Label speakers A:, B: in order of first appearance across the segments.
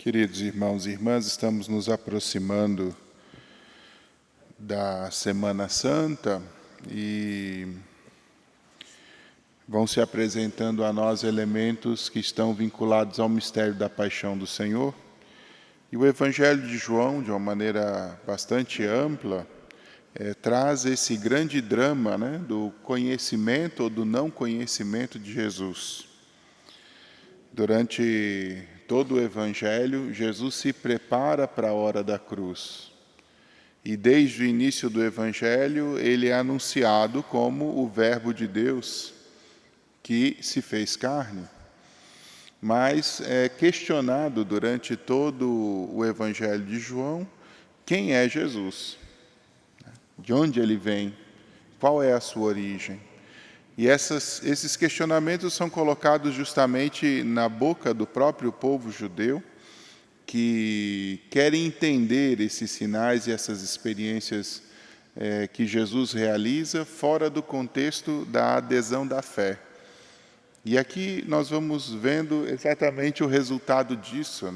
A: Queridos irmãos e irmãs, estamos nos aproximando da Semana Santa e vão se apresentando a nós elementos que estão vinculados ao mistério da paixão do Senhor. E o Evangelho de João, de uma maneira bastante ampla, traz esse grande drama, do conhecimento ou do não conhecimento de Jesus. Durante todo o Evangelho, Jesus se prepara para a hora da cruz. E desde o início do Evangelho, ele é anunciado como o Verbo de Deus que se fez carne. Mas é questionado durante todo o Evangelho de João quem é Jesus, de onde ele vem, qual é a sua origem. E esses questionamentos são colocados justamente na boca do próprio povo judeu, que querem entender esses sinais e essas experiências que Jesus realiza fora do contexto da adesão da fé. E aqui nós vamos vendo exatamente o resultado disso,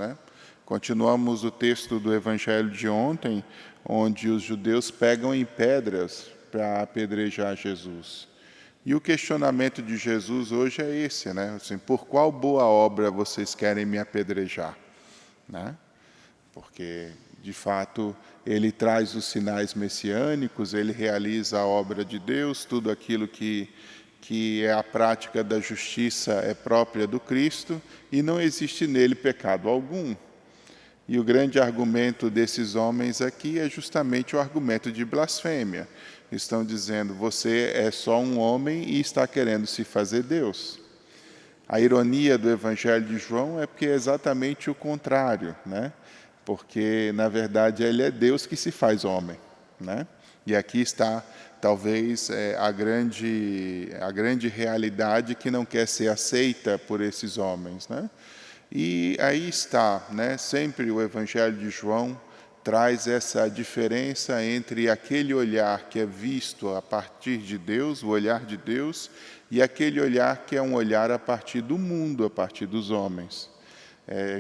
A: Continuamos o texto do Evangelho de ontem, onde os judeus pegam em pedras para apedrejar Jesus. E o questionamento de Jesus hoje é esse, Assim, por qual boa obra vocês querem me apedrejar? Porque, de fato, ele traz os sinais messiânicos, ele realiza a obra de Deus, tudo aquilo que é a prática da justiça é própria do Cristo, e não existe nele pecado algum. E o grande argumento desses homens aqui é justamente o argumento de blasfêmia. Estão dizendo, você é só um homem e está querendo se fazer Deus. A ironia do Evangelho de João é porque é exatamente o contrário, Porque, na verdade, ele é Deus que se faz homem, E aqui está, talvez, a grande realidade que não quer ser aceita por esses homens, E aí está, sempre o Evangelho de João traz essa diferença entre aquele olhar que é visto a partir de Deus, o olhar de Deus, e aquele olhar que é um olhar a partir do mundo, a partir dos homens.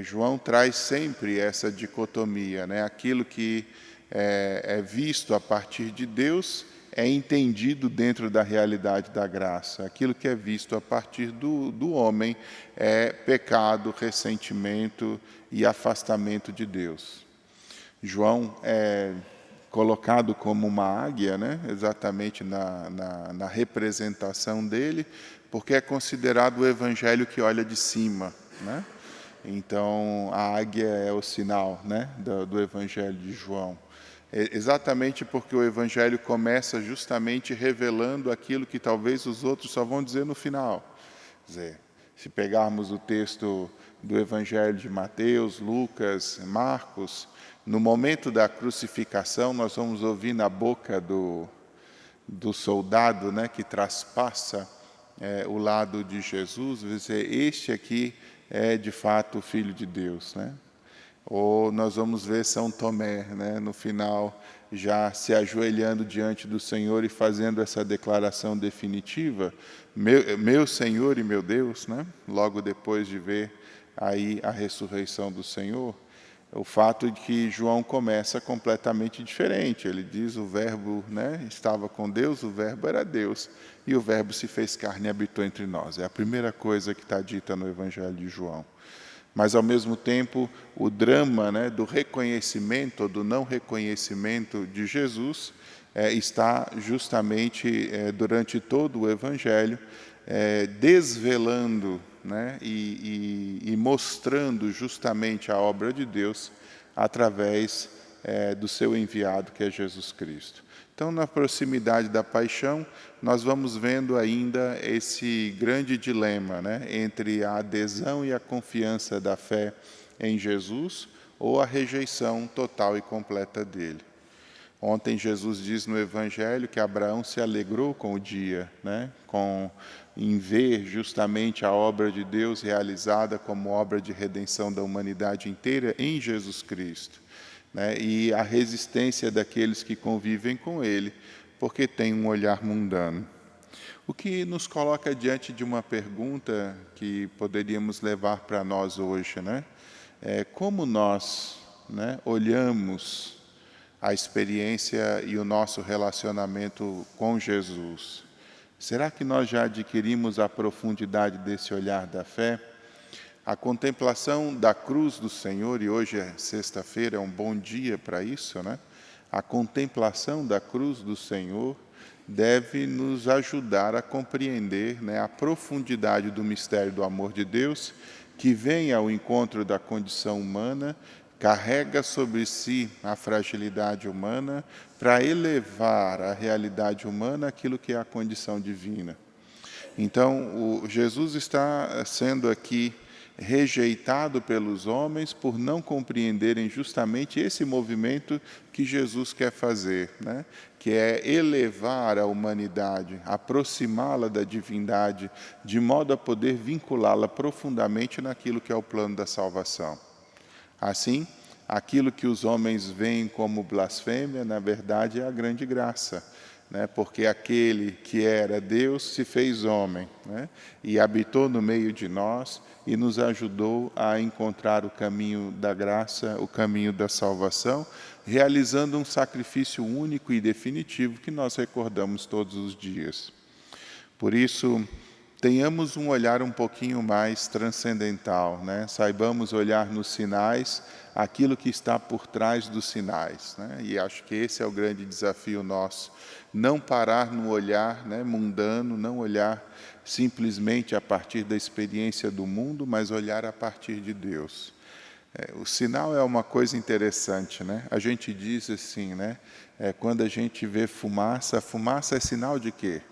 A: João traz sempre essa dicotomia, Aquilo que é visto a partir de Deus é entendido dentro da realidade da graça. Aquilo que é visto a partir do homem é pecado, ressentimento e afastamento de Deus. João é colocado como uma águia, exatamente na representação dele, porque é considerado o evangelho que olha de cima. Então, a águia é o sinal do evangelho de João. Exatamente porque o Evangelho começa justamente revelando aquilo que talvez os outros só vão dizer no final. Quer dizer, se pegarmos o texto do Evangelho de Mateus, Lucas, Marcos, no momento da crucificação nós vamos ouvir na boca do soldado que traspassa o lado de Jesus, dizer, este aqui é de fato o Filho de Deus, Ou nós vamos ver São Tomé, no final, já se ajoelhando diante do Senhor e fazendo essa declaração definitiva, meu Senhor e meu Deus, logo depois de ver aí a ressurreição do Senhor. O fato de que João começa completamente diferente. Ele diz, o Verbo estava com Deus, o Verbo era Deus, e o Verbo se fez carne e habitou entre nós. É a primeira coisa que está dita no Evangelho de João. Mas, ao mesmo tempo, o drama do reconhecimento ou do não reconhecimento de Jesus está justamente durante todo o Evangelho desvelando e mostrando justamente a obra de Deus através do seu enviado, que é Jesus Cristo. Então, na proximidade da paixão, nós vamos vendo ainda esse grande dilema entre a adesão e a confiança da fé em Jesus ou a rejeição total e completa dele. Ontem Jesus diz no Evangelho que Abraão se alegrou com o dia, em ver justamente a obra de Deus realizada como obra de redenção da humanidade inteira em Jesus Cristo. E a resistência daqueles que convivem com ele, porque tem um olhar mundano. O que nos coloca diante de uma pergunta que poderíamos levar para nós hoje, como nós, né, olhamos a experiência e o nosso relacionamento com Jesus. Será que nós já adquirimos a profundidade desse olhar da fé? A contemplação da cruz do Senhor, e hoje é sexta-feira, é um bom dia para isso, né? A contemplação da cruz do Senhor deve nos ajudar a compreender, né, a profundidade do mistério do amor de Deus, que vem ao encontro da condição humana, carrega sobre si a fragilidade humana para elevar a realidade humana àquilo que é a condição divina. Então, Jesus está sendo aqui rejeitado pelos homens por não compreenderem justamente esse movimento que Jesus quer fazer, né? Que é elevar a humanidade, aproximá-la da divindade, de modo a poder vinculá-la profundamente naquilo que é o plano da salvação. Assim, aquilo que os homens veem como blasfêmia, na verdade, é a grande graça, né? Porque aquele que era Deus se fez homem, né? E habitou no meio de nós e nos ajudou a encontrar o caminho da graça, o caminho da salvação, realizando um sacrifício único e definitivo que nós recordamos todos os dias. Por isso, tenhamos um olhar um pouquinho mais transcendental, né? Saibamos olhar nos sinais aquilo que está por trás dos sinais, né? E acho que esse é o grande desafio nosso. Não parar no olhar, né, mundano, não olhar simplesmente a partir da experiência do mundo, mas olhar a partir de Deus. O sinal é uma coisa interessante, né? A gente diz assim, né? Quando a gente vê fumaça, a fumaça é sinal de quê?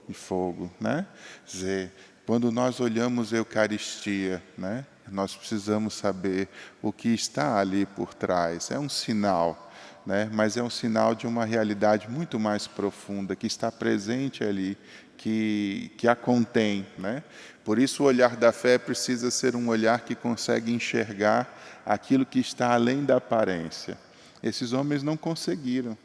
A: De fogo, né? Quer dizer, quando nós olhamos a Eucaristia, né, nós precisamos saber o que está ali por trás. É um sinal, né, mas é um sinal de uma realidade muito mais profunda, que está presente ali, que a contém, né? Por isso o olhar da fé precisa ser um olhar que consegue enxergar aquilo que está além da aparência. Esses homens não conseguiram.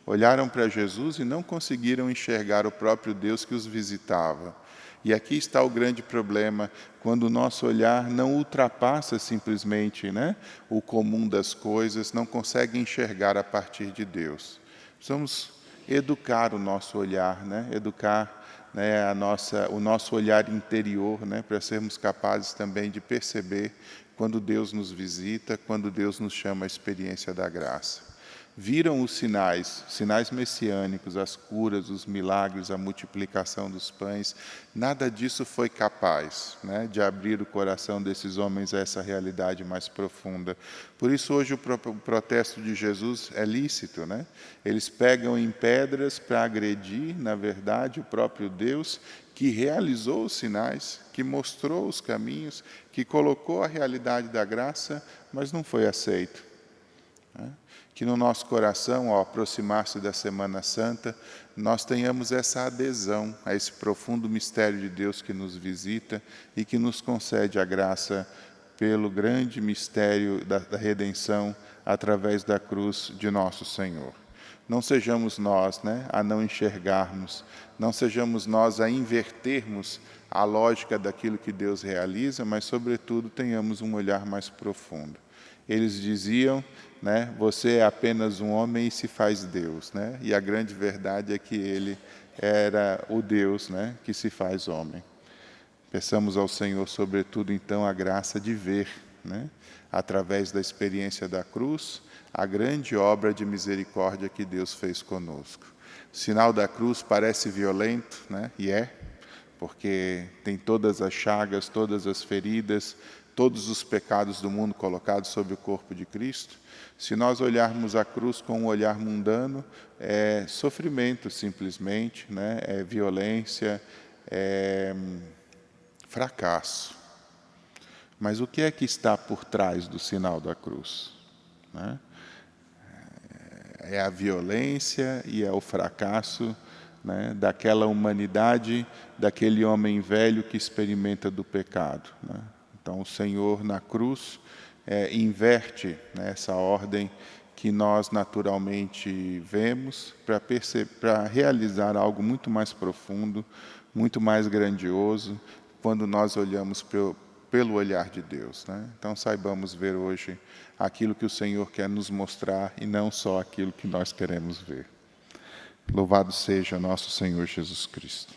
A: Olharam para Jesus e não conseguiram enxergar o próprio Deus que os visitava. E aqui está o grande problema, quando o nosso olhar não ultrapassa simplesmente, né, o comum das coisas, não consegue enxergar a partir de Deus. Precisamos educar o nosso olhar, né, educar, né, o nosso olhar interior, né, para sermos capazes também de perceber quando Deus nos visita, quando Deus nos chama à experiência da graça. Viram os sinais messiânicos, as curas, os milagres, a multiplicação dos pães. Nada disso foi capaz, né, de abrir o coração desses homens a essa realidade mais profunda. Por isso, hoje, o protesto de Jesus é lícito, né? Eles pegam em pedras para agredir, na verdade, o próprio Deus, que realizou os sinais, que mostrou os caminhos, que colocou a realidade da graça, mas não foi aceito, né? Que no nosso coração, ao aproximar-se da Semana Santa, nós tenhamos essa adesão a esse profundo mistério de Deus que nos visita e que nos concede a graça pelo grande mistério da redenção através da cruz de nosso Senhor. Não sejamos nós, né, a não enxergarmos, não sejamos nós a invertermos a lógica daquilo que Deus realiza, mas, sobretudo, tenhamos um olhar mais profundo. Eles diziam, né, você é apenas um homem e se faz Deus, né? E a grande verdade é que ele era o Deus, né, que se faz homem. Peçamos ao Senhor, sobretudo, então, a graça de ver, né, através da experiência da cruz, a grande obra de misericórdia que Deus fez conosco. O sinal da cruz parece violento, né? E porque tem todas as chagas, todas as feridas, todos os pecados do mundo colocados sobre o corpo de Cristo. Se nós olharmos a cruz com um olhar mundano, é sofrimento simplesmente, né? É violência, é fracasso. Mas o que é que está por trás do sinal da cruz, né? É a violência e é o fracasso, né, daquela humanidade, daquele homem velho que experimenta do pecado, né? Então, o Senhor, na cruz, inverte, né, essa ordem que nós naturalmente vemos para realizar algo muito mais profundo, muito mais grandioso, quando nós olhamos pelo olhar de Deus, né? Então saibamos ver hoje aquilo que o Senhor quer nos mostrar e não só aquilo que nós queremos ver. Louvado seja nosso Senhor Jesus Cristo.